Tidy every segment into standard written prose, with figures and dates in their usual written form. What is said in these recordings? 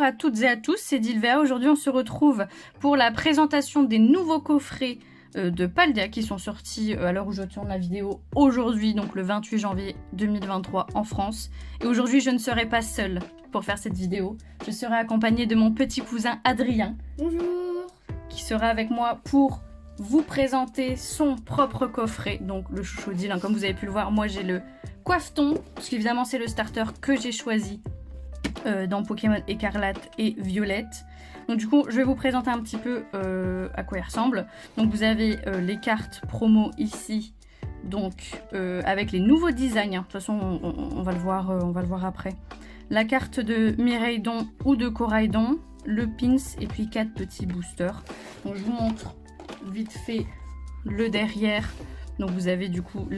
à toutes et à tous, c'est Dilvea. Aujourd'hui, on se retrouve pour la présentation des nouveaux coffrets de Paldea qui sont sortis à l'heure où je tourne la vidéo aujourd'hui, donc le 28 janvier 2023 en France. Et aujourd'hui, je ne serai pas seule pour faire cette vidéo. Je serai accompagnée de mon petit cousin Adrien. Bonjour. Qui sera avec moi pour vous présenter son propre coffret, donc le Chouchoudil, hein. Comme vous avez pu le voir, moi j'ai le Coiffeton, parce qu'évidemment c'est le starter que j'ai choisi dans Pokémon Écarlate et Violette. Donc du coup je vais vous présenter un petit peu à quoi il ressemble. Donc vous avez les cartes promo ici, donc avec les nouveaux designs, hein. De toute façon on va le voir après. La carte de Miraidon ou de Coraidon, le pins et puis 4 petits boosters. Donc je vous montre vite fait le derrière. Donc vous avez du coup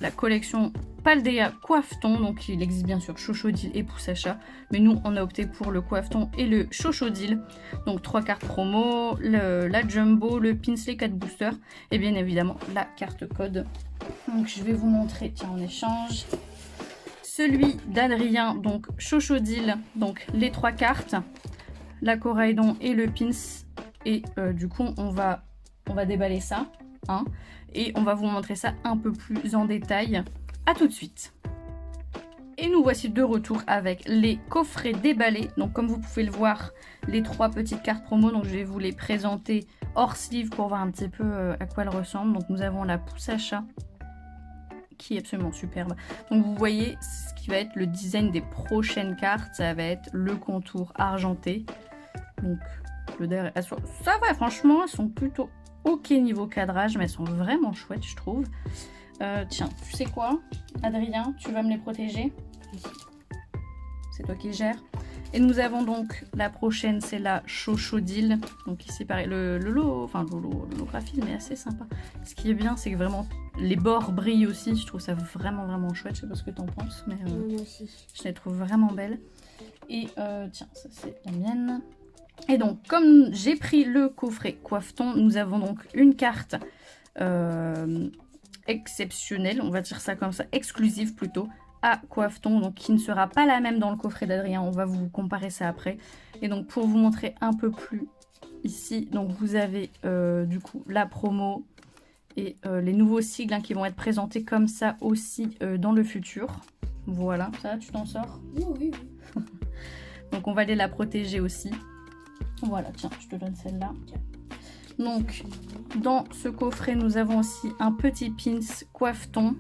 la collection Paldea Coiffeton. Donc il existe bien sûr Chouchoudil et Poussacha, mais nous on a opté pour le Coiffeton et le Chouchoudil. Donc 3 cartes promo, la Jumbo, le pins, les 4 boosters et bien évidemment la carte code. Donc je vais vous montrer, tiens, en échange celui d'Adrien, donc Chouchoudil, donc les 3 cartes, la Coraidon et le pins. Et du coup on va déballer ça, hein, et on va vous montrer ça un peu plus en détail. A tout de suite. Et nous voici de retour avec les coffrets déballés. Donc comme vous pouvez le voir, les 3 petites cartes promo, donc je vais vous les présenter hors sleeve pour voir un petit peu à quoi elles ressemblent. Donc nous avons la Poussacha qui est absolument superbe. Donc vous voyez ce qui va être le design des prochaines cartes, ça va être le contour argenté. Donc le derrière, ça va, franchement elles sont plutôt ok niveau cadrage, mais elles sont vraiment chouettes je trouve. Tiens, tu sais quoi Adrien, tu vas me les protéger? C'est toi qui le gères. Et nous avons donc la prochaine, c'est la Chouchoudil. Donc ici pareil, l'holographisme est assez sympa. Ce qui est bien, c'est que vraiment les bords brillent aussi. Je trouve ça vraiment chouette. Je sais pas ce que t'en penses, mais moi aussi. Je les trouve vraiment belles. Et tiens, ça c'est la mienne. Et donc, comme j'ai pris le coffret Coiffeton, nous avons donc une carte exceptionnelle, on va dire ça comme ça, exclusive plutôt, à Coiffeton, donc qui ne sera pas la même dans le coffret d'Adrien. On va vous comparer ça après. Et donc, pour vous montrer un peu plus ici, donc vous avez du coup la promo et les nouveaux sigles, hein, qui vont être présentés comme ça aussi dans le futur. Voilà, ça, tu t'en sors? Oui. Donc, on va aller la protéger aussi. Voilà, tiens, je te donne celle-là. Donc, dans ce coffret, nous avons aussi un petit pins Coiffeton,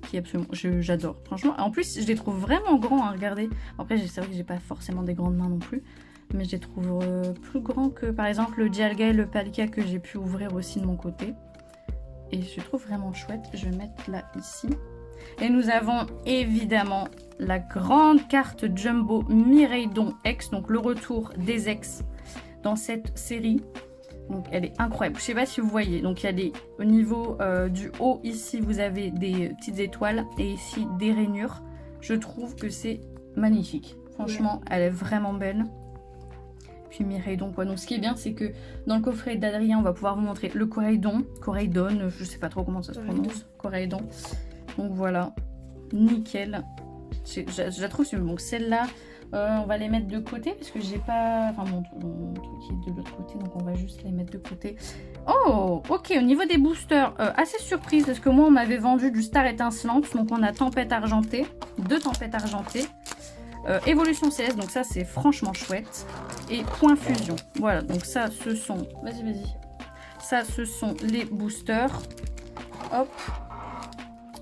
qui est absolument... J'adore, franchement. En plus, je les trouve vraiment grands, à regarder. Après, c'est vrai que j'ai pas forcément des grandes mains non plus, mais je les trouve plus grands que, par exemple, le Dialga et le Palkia que j'ai pu ouvrir aussi de mon côté. Et je les trouve vraiment chouette. Je vais mettre là, ici. Et nous avons évidemment la grande carte Jumbo Miraidon X, donc le retour des X dans cette série. Donc elle est incroyable, je sais pas si vous voyez, donc il y a des, au niveau du haut ici vous avez des petites étoiles et ici des rainures. Je trouve que c'est magnifique, franchement elle est vraiment belle. Puis Miraidon quoi, donc ce qui est bien c'est que dans le coffret d'Adrien on va pouvoir vous montrer le Coraidon, je sais pas trop comment ça se prononce, Coraidon. Donc voilà, nickel, je la trouve, donc celle-là on va les mettre de côté parce que j'ai pas... Enfin mon truc qui est de l'autre côté, donc on va juste les mettre de côté. Oh, ok, au niveau des boosters, assez surprise parce que moi on m'avait vendu du Star étincelante. Donc on a Tempête argentée, 2 Tempêtes argentées, Évolution CS, donc ça c'est franchement chouette. Et Point Fusion, voilà, donc ça ce sont... Vas-y. Ça ce sont les boosters. Hop.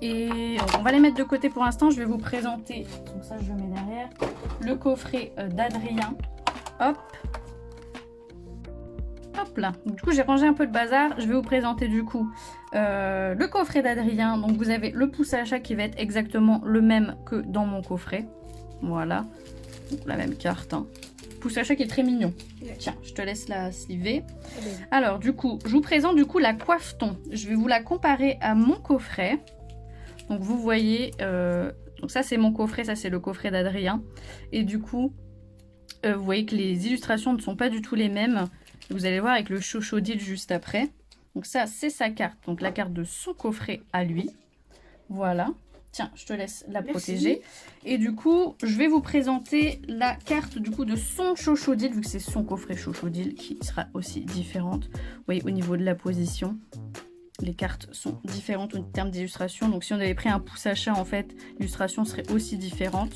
Et on va les mettre de côté pour l'instant. Je vais vous présenter, donc ça je le mets derrière, le coffret d'Adrien. Hop là, donc, du coup j'ai rangé un peu de bazar. Je vais vous présenter du coup le coffret d'Adrien. Donc vous avez le Poussacha qui va être exactement le même que dans mon coffret. Voilà, donc, la même carte, hein. Poussacha qui est très mignon. Tiens, je te laisse la sliver. Alors du coup je vous présente du coup la Coiffeton. Je vais vous la comparer à mon coffret. Donc vous voyez, donc ça c'est mon coffret, ça c'est le coffret d'Adrien. Et du coup, vous voyez que les illustrations ne sont pas du tout les mêmes. Vous allez voir avec le Chouchoudil juste après. Donc ça c'est sa carte, donc la carte de son coffret à lui. Voilà. Tiens, je te laisse la Merci. protéger. Et du coup, je vais vous présenter la carte du coup de son Chochodile, vu que c'est son coffret Chochodile qui sera aussi différente. Vous voyez, au niveau de la position, les cartes sont différentes en termes d'illustration. Donc si on avait pris un pouce achat, en fait, l'illustration serait aussi différente.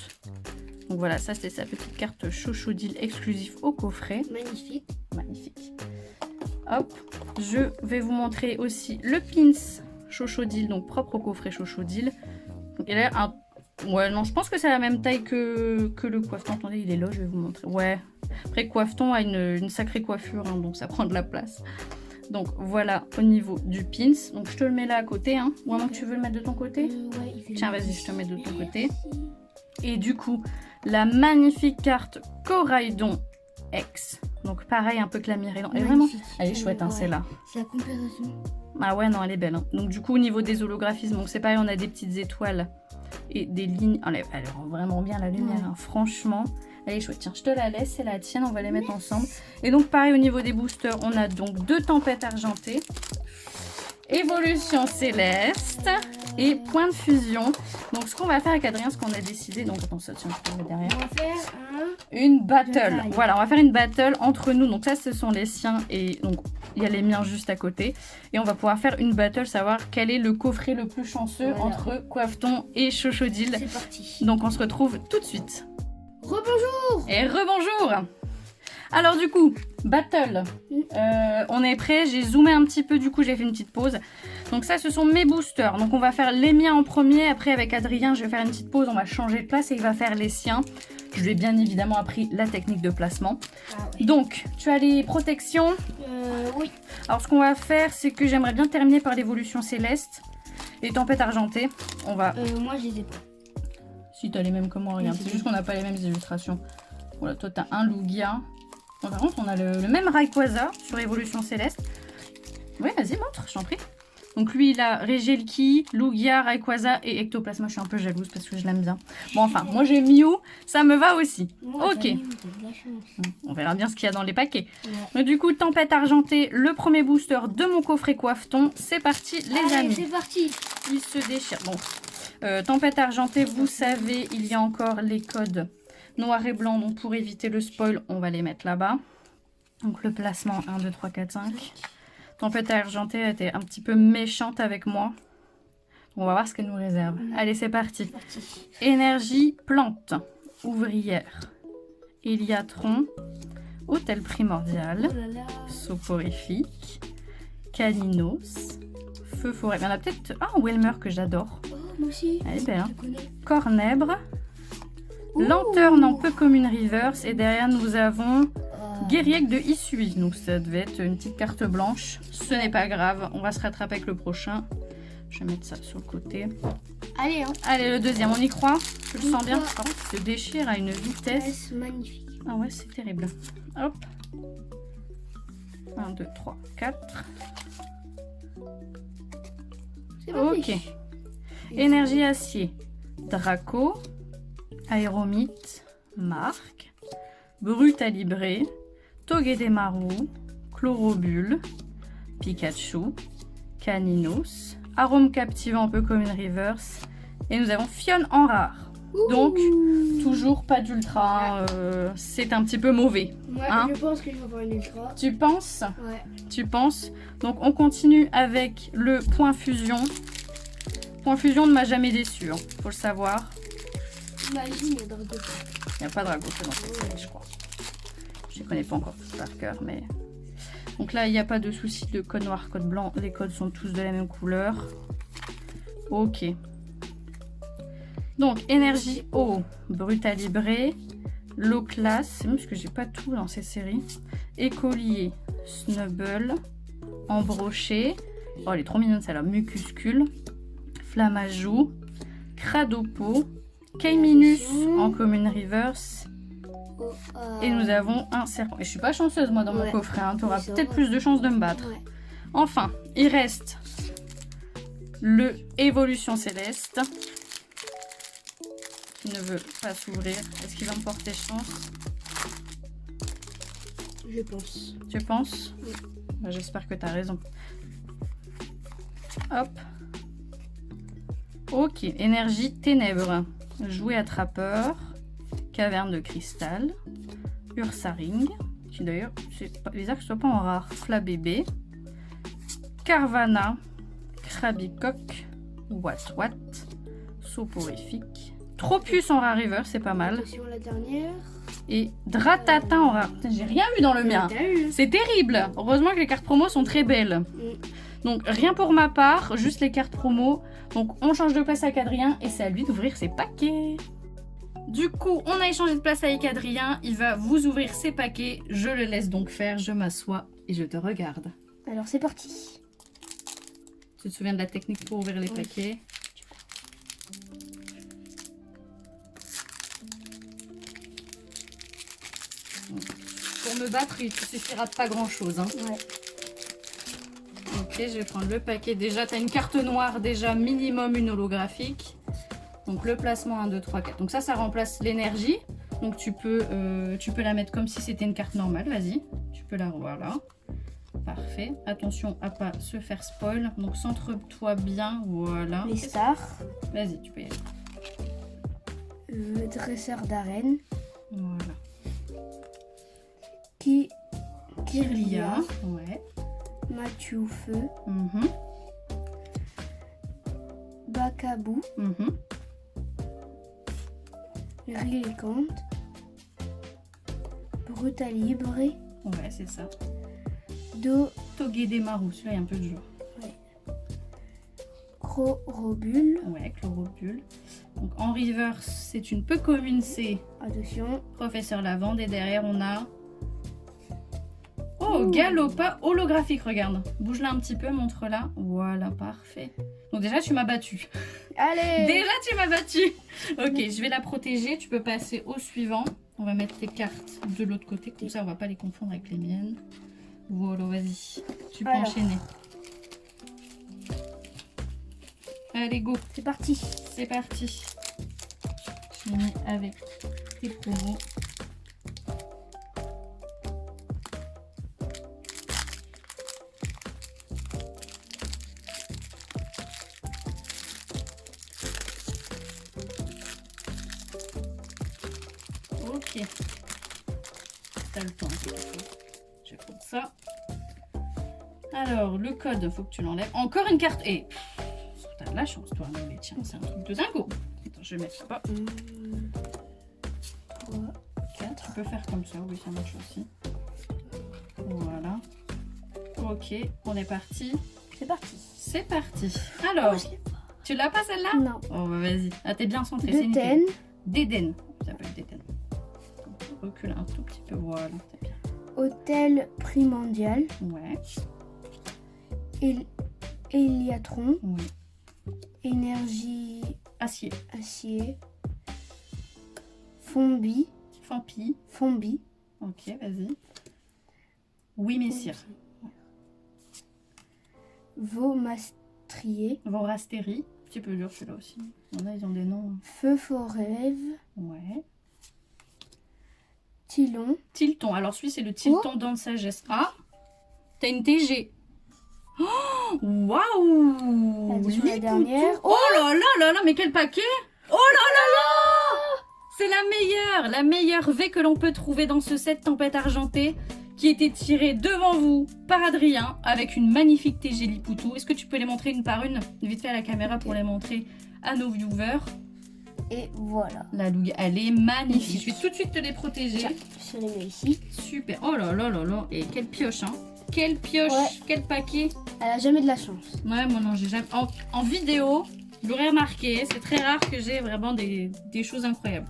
Donc voilà, ça c'était sa petite carte Chochodile exclusive au coffret. Magnifique. Magnifique. Hop, je vais vous montrer aussi le pins Chochodile, donc propre au coffret Chochodile. Il a un... Ouais, non, je pense que c'est la même taille que le coiffeton. Attendez, il est là, je vais vous montrer. Ouais, après coiffeton a une sacrée coiffure, hein, donc ça prend de la place. Donc voilà au niveau du pins. Donc je te le mets là à côté, hein. Ou avant que tu veux le mettre de ton côté. Ouais, il fait Tiens, vas-y, je te mets de ton côté. Et du coup, la magnifique carte Coraidon X. Donc pareil, un peu que la Mireille. Elle est vraiment... Elle est chouette, hein, celle-là. C'est la comparaison. Ah ouais, non, elle est belle. Hein. Donc du coup, au niveau des holographismes, donc c'est pareil, on a des petites étoiles et des lignes. Elle rend vraiment bien la lumière, hein. Franchement. Elle est chouette. Tiens, je te la laisse, c'est la tienne, on va les mettre ensemble. Et donc pareil, au niveau des boosters, on a donc 2 tempêtes argentées, évolution céleste et point de fusion. Donc ce qu'on va faire avec Adrien, ce qu'on a décidé, donc attends, ça tient, je te le mets derrière. On va faire Une battle. Bataille. Voilà, on va faire une battle entre nous. Donc ça, ce sont les siens et donc il y a les miens juste à côté. Et on va pouvoir faire une battle, savoir quel est le coffret le plus chanceux Voilà. entre Coiffeton et Chochodile. C'est parti. Donc on se retrouve tout de suite. Rebonjour. Et rebonjour. Alors du coup, battle. On est prêt. J'ai zoomé un petit peu, du coup j'ai fait une petite pause. Donc ça, ce sont mes boosters. Donc on va faire les miens en premier. Après avec Adrien, je vais faire une petite pause. On va changer de place et il va faire les siens. Je lui ai bien évidemment appris la technique de placement. Ah ouais. Donc, tu as les protections. Oui. Alors, ce qu'on va faire, c'est que j'aimerais bien terminer par l'évolution céleste. Les tempêtes argentées. On va... Moi, je les ai pas. Si, tu as les mêmes que moi, regarde. C'est juste qu'on n'a pas les mêmes illustrations. Voilà, toi, tu as un Lugia. Bon, par contre, on a le même Rayquaza sur l'évolution céleste. Oui, vas-y, montre, je t'en prie. Donc lui, il a Regelki, Lugia, Rayquaza et Ectoplasma. Je suis un peu jalouse parce que je l'aime bien. Bon, enfin, moi j'ai Mew, ça me va aussi. Moi, Ok. t'as de la chance. On verra bien ce qu'il y a dans les paquets. Ouais. Donc, du coup, tempête argentée, le premier booster de mon coffret Coiffeton. C'est parti, les Allez, amis. c'est parti. Il se déchire. Bon, tempête argentée, vous savez, il y a encore les codes noir et blanc. Donc, pour éviter le spoil, on va les mettre là-bas. Donc, le placement 1, 2, 3, 4, 5. Tempête argentée a été un petit peu méchante avec moi. On va voir ce qu'elle nous réserve. Allez, c'est parti. C'est parti. Énergie plante, ouvrière, Héliatron, hôtel primordial, Oh là là. soporifique, Caninos, feu forêt. Il y en a peut-être... Ah, Welmer que j'adore. Oh, moi aussi. Elle est belle, hein. Je connais. Cornèbre, Ouh. lanterne en peu commune reverse. Et derrière, nous avons Oh. Guériec de Isui. Donc, ça devait être une petite carte blanche. Ce n'est pas grave. On va se rattraper avec le prochain. Je vais mettre ça sur le côté. Allez, hein. Allez, le deuxième, on y croit. Je le On sens bien. croit. Par contre, il se déchire à une vitesse. C'est magnifique. Ah ouais, c'est terrible. Hop. 1, 2, 3, 4. C'est parti. Ok. Énergie acier. Draco. Aéromite. Marc. Brutalibré. Togedemaru. Chlorobule. Pikachu. Caninos. Arôme captivant un peu comme une reverse. Et nous avons Fion en rare. Donc, toujours pas d'ultra. C'est un petit peu mauvais. Moi, hein. je pense que je vais avoir une ultra. Tu penses? Ouais. Tu penses? Donc, on continue avec le point fusion. Point fusion ne m'a jamais déçu, hein, faut le savoir. Imagine, il y a Drago. Il n'y a pas de Drago dans cette série, je crois. Je ne connais pas encore tout par cœur, mais... Donc là, il n'y a pas de souci de code noir, code blanc. Les codes sont tous de la même couleur. Ok. Donc, énergie eau, brutalibré, low class, c'est même parce que j'ai pas tout dans ces séries. Écolier, snubble, embroché. Oh, elle est trop mignonne celle-là. Mucuscule, flamajou, cradopo, Kaiminus en commune reverse. Oh, Et nous avons un serpent. Et je suis pas chanceuse moi dans mon Ouais. coffret, hein. Tu auras C'est peut-être vrai. plus de chances de me battre. Ouais. Enfin, il reste le évolution céleste qui ne veut pas s'ouvrir. Est-ce qu'il va me porter chance? Je pense. Tu penses? Oui. Bah, j'espère que tu as raison. Hop. Ok, énergie ténèbres. Jouet attrapeur. Caverne de cristal. Ursaring. Qui d'ailleurs, c'est pas bizarre que ce soit pas en rare. Flabébé. Carvana. Krabicoque. Wat. Soporifique. Tropius en rare river, c'est pas mal. Attention, la dernière. Et Dratata en rare. Putain, j'ai rien vu dans le mien. T'as eu. C'est terrible. Heureusement que les cartes promo sont très belles. Donc rien pour ma part, juste les cartes promo. Donc on change de place avec Adrien et c'est à lui d'ouvrir ses paquets. Du coup, on a échangé de place avec Adrien. Il va vous ouvrir ses paquets. Je le laisse donc faire. Je m'assois et je te regarde. Alors c'est parti. Tu te souviens de la technique pour ouvrir les Oui. paquets? Pour me battre, il ne suffira de pas grand chose. Hein. Ouais. Ok, je vais prendre le paquet. Déjà, tu as une carte noire, déjà minimum une holographique. Donc le placement 1, 2, 3, 4. Donc ça remplace l'énergie. Donc tu peux la mettre comme si c'était une carte normale. Vas-y, tu peux la revoir là. Parfait. Attention à pas se faire spoil. Donc centre-toi bien. Voilà. Les stars. Vas-y, tu peux y aller. Le dresseur d'arène. Voilà. Kirlia. Ouais. Mathieu Feu. Mhm. Bakabou. Mhm. Rilicante. Brutalibre. Ouais, c'est ça. Togedemaru, celui-là, il y a un peu de jour. Chlorobule. Ouais, chloropule. Donc en reverse, c'est une peu commune, c'est Attention. Professeur Lavande. Et derrière, on a... Oh, Galopa holographique, regarde. Bouge-la un petit peu, montre-la. Voilà, parfait. Donc déjà, tu m'as battu. Allez. Déjà, tu m'as battu. Ok, je vais la protéger. Tu peux passer au suivant. On va mettre tes cartes de l'autre côté. Comme ça, on va pas les confondre avec les miennes. Voilà, vas-y. Tu peux Alors. enchaîner. Allez, go. C'est parti. C'est parti. Je mets avec tes promos. Ok. T'as le temps. Je vais prendre ça. Alors, le code, faut que tu l'enlèves. Encore une carte. Et t'as de la chance, toi. Mais tiens, c'est un truc de dingo. Attends, je vais mettre ça. 3, 4. Tu peux faire comme ça, oui, ça marche aussi. Voilà. Ok, on est parti. C'est parti. C'est parti. Alors, Oh, je l'ai pas. tu l'as pas celle-là? Non. Oh, bah vas-y. Ah, t'es bien centré. c'est nickel. Deten. D'Éden. Ça s'appelle d'Éden. Recule un tout petit peu. Voilà, c'est bien. Hôtel primordial. Ouais, Héliatron. oui. Énergie Acier. acier. Fombi. Fampi. Ok, vas-y. Oui, messire. Vaumastrier. Vorastérie. Un petit peu dur celui-là aussi. Il y en a, ils ont des noms. Feu forêve. Ouais. Tylon. Tilton. Alors, celui, c'est le Tilton dans de sagesse. Ah, t'as une TG. Oh, waouh! Attention, la Lipoutou. dernière. Oh là là là là, mais quel paquet! Oh là là là! C'est la meilleure V que l'on peut trouver dans ce set Tempête Argentée qui était tirée devant vous par Adrien avec une magnifique TG Lipoutou. Est-ce que tu peux les montrer une par une, vite fait à la caméra pour les montrer à nos viewers? Et voilà. La Louga, elle est magnifique. Je vais tout de suite te les protéger. Tiens, je les mets ici. Super. Oh là là là là. Et quelle pioche, hein. Quelle pioche, Ouais. quel paquet. Elle a jamais de la chance. Ouais, moi non, j'ai jamais... En vidéo, je l'aurais remarqué. C'est très rare que j'ai vraiment des choses incroyables.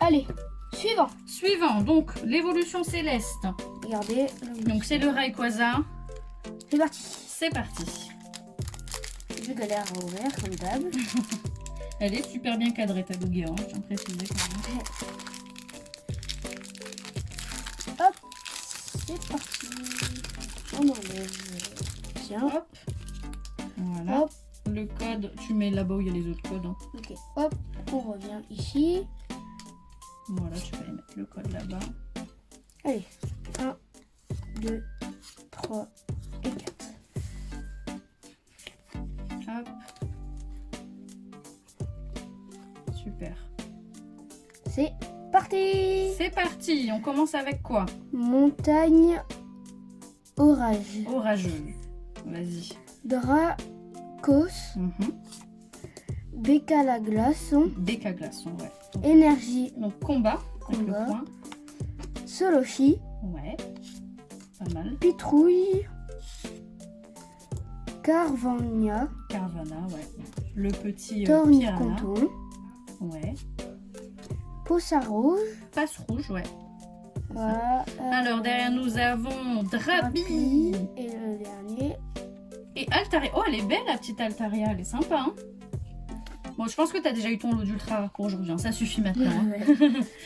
Allez, suivant. Suivant, donc, l'évolution céleste. Regardez. Donc, c'est le Rayquaza. C'est parti. C'est parti. Je galère à ouvrir comme d'hab. Elle est super bien cadrée, ta Lugia, hein, je tiens à préciser quand même. Hop, c'est parti. On enlève. Tiens. Hop. Voilà. Hop. Le code, tu mets là-bas où il y a les autres codes. Hein. Ok. Hop. On revient ici. Voilà, tu peux aller mettre le code là-bas. Allez. 1, 2, 3 et 4. Hop. super. C'est parti. C'est parti, on commence avec quoi? Montagne orage. Orageux. Vas-y. Dracos. Mhm. Becca la glaçon. Déca glaçon, ouais. Énergie. Donc combat, avec le Combat. point. Solochi. Ouais. Pas mal. Pitrouille. Carvania. Carvana, ouais. Le petit piranha. Torniconton. Ouais. Poça rouge. Passe rouge, ouais. Voilà. Alors derrière nous avons Drabi Et le dernier. et Altaria. Oh, elle est belle la petite Altaria, elle est sympa. Hein. Bon, je pense que tu as déjà eu ton lot d'ultra rare pour aujourd'hui, hein. Ça suffit maintenant. Hein.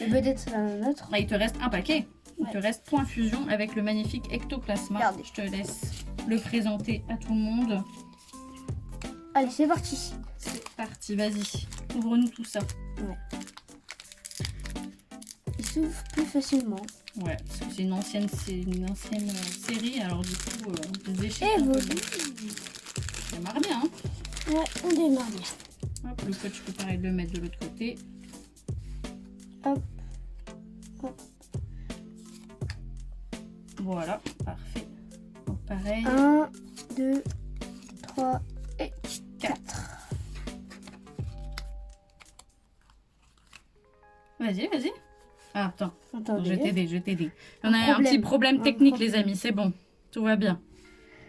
Et peut-être la nôtre. Là, il te reste un paquet. Il te Ouais. reste point fusion avec le magnifique ectoplasma. Regardez. Je te laisse le présenter à tout le monde. Allez, c'est parti. C'est parti, vas-y. Ouvre-nous tout ça. Il s'ouvre plus facilement. Ouais, parce que c'est une ancienne série, alors du coup, les échecs. Et un peu- vous. Ça démarre bien. Hein. Ouais, on démarre bien. Hop, le coach, je peux pareil le mettre de l'autre côté. Hop. Hop. Voilà, parfait. Donc pareil. 1, 2, 3 et 4. Vas-y, vas-y. Ah, attends, Attendez. je t'ai. On a un problème. petit problème Un technique, problème. les amis, c'est bon. Tout va bien.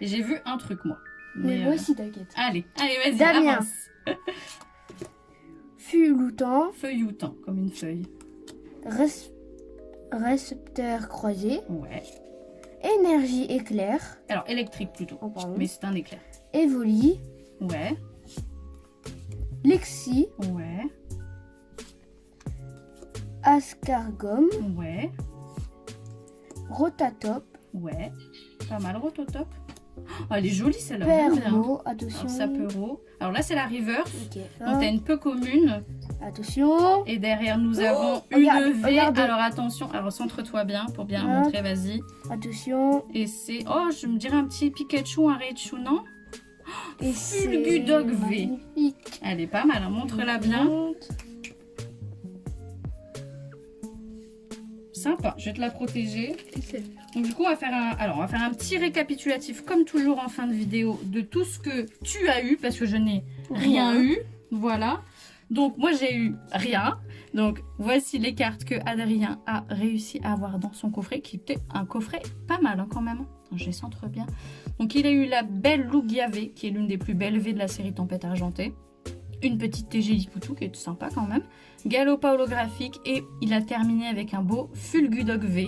Et j'ai vu un truc, moi. Mais moi aussi, t'inquiète. Allez, vas-y, Damien. avance. Fulutan, Feuilloutant, comme une feuille. récepteur croisé, Ouais. énergie éclair, Alors, électrique plutôt. oh, pardon. Mais c'est un éclair. Evoli, Ouais, Lexi, ouais, Ascargum, ouais, Rotatop, ouais. Pas mal, Rototop. Oh, elle est jolie celle-là. j'aime bien. Permo, attention. Alors, Sapero. Alors là, c'est la reverse. Ok, Donc, t'as une peu commune. attention. Et derrière, nous avons une regarde, V. regardez. Alors, attention. Alors, centre-toi bien pour bien Hop. montrer. Vas-y. Attention. Et c'est... Oh, je me dirais un petit Pikachu, un Raichu, non? Et Fulgudog c'est V. magnifique. Elle est pas mal. Hein. Montre-la bien. Sympa. Je vais te la protéger. Donc, du coup, on va faire un petit récapitulatif, comme toujours en fin de vidéo, de tout ce que tu as eu, parce que je n'ai rien eu. Voilà. Donc, moi, j'ai eu rien. Donc, voici les cartes que Adrien a réussi à avoir dans son coffret, qui était un coffret pas mal hein, quand même. Attends, je les centre bien. Donc, il a eu la belle Lugia V, qui est l'une des plus belles V de la série Tempête Argentée. Une petite TG Liputu, qui est sympa quand même. Galopa holographique, et il a terminé avec un beau Fulgudog V.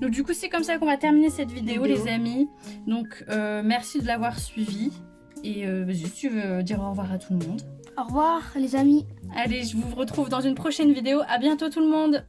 Donc, du coup, c'est comme ça qu'on va terminer cette vidéo, les amis. Donc, merci de l'avoir suivi. Et si tu veux dire au revoir à tout le monde. Au revoir les amis. Allez, je vous retrouve dans une prochaine vidéo. À bientôt tout le monde.